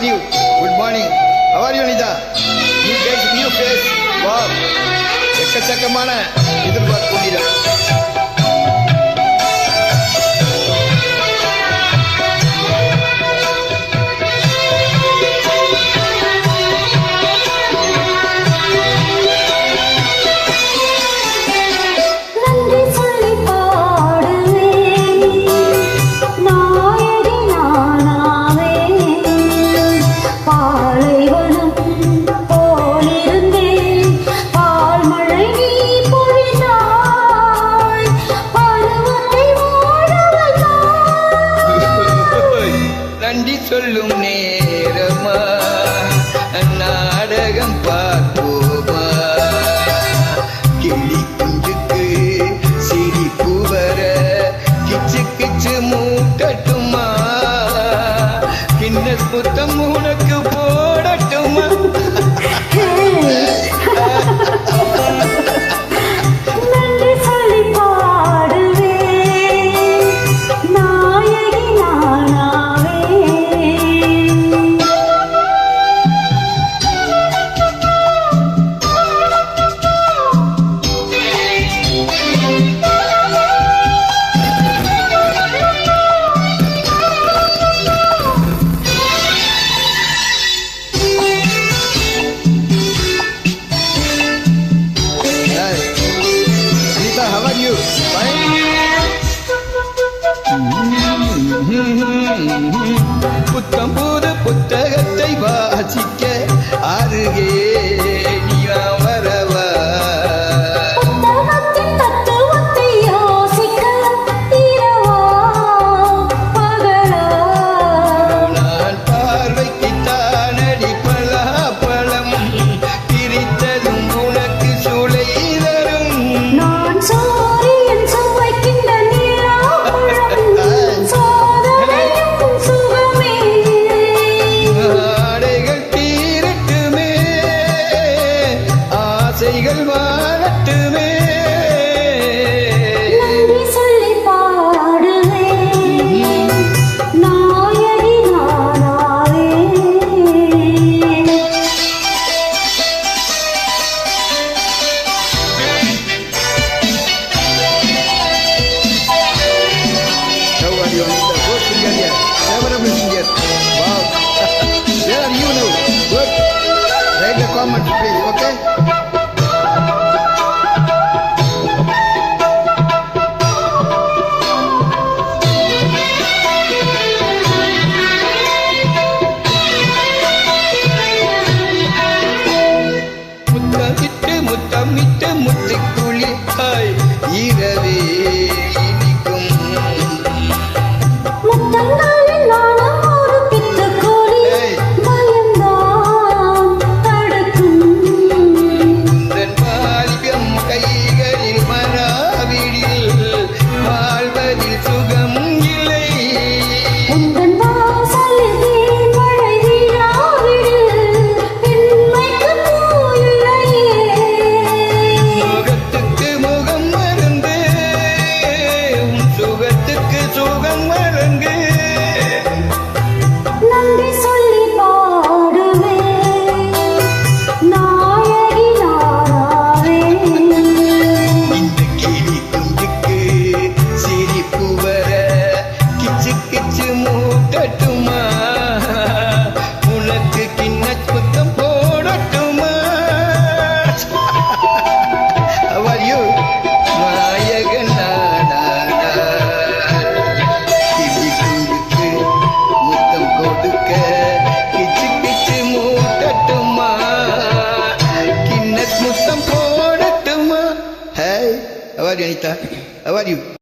you? Good morning. How are you, Anita? New face. Wow. எக்கச்சக்கமான எதிர்பார்ப்பு. நன்றி சொல்லும் நேரமா நாடகம் பார்ப்போமா கிளி குஞ்சுக்கு சிரிப்பு வர கிச்சு கிச்சு மூட்டட்டுமா கிண்ண புத்தம் உனக்கு போடட்டுமா புத்தம் புது புத்தகத்தை வாசிக்க அருகே நீ வரவா நான் பார்வைக்கு தானடி பலாப்பழம் பிரித்ததும் உனக்கு சுளை தரும் நான் ஆசைகள் வாழட்டுமே நன்றி சொல்லி பாடுவேன் நாயகி நானாவே How are you, Anita? Good singer here. Favorable singer. Wow. Where are you now? Good. Write the comment, please. Okay? முத்தமிட்டு முத்துக்குளி இரவே இனிக்கும் முத்தங்களில் நானும் ஒரு பித்துக்குளி பயந்தான் தடுக்கும் உந்தன் பாலிகம் கைகளில் மராவிடில் வாழ்வதில் சுகம் இல்லை உந்தன் வாசலில் மழை விழாவிடில் பெண்மைக்கு போயில்லையே சுகத்துக்கு முகம் மருந்து உன் சுகத்துக்கு சுகம் மறங்கு நன்றி சொல்லி பாடுவேன் நாயகி நானாவே இந்த கிளி குஞ்சுக்கு சிரிப்பு வர கிச்சு கிச்சு மூட்டட்டுமா உனக்கு கிண்ண புத்தம் போடட்டுமா How are you? நாயகன் நானா கிளி குஞ்சுக்கு முத்தம் கொடுக்க கிச்சு கிச்சு மூட்டட்டுமா கிண்ண முத்தம் போடட்டுமா Hey, how are you, Anita? How are you?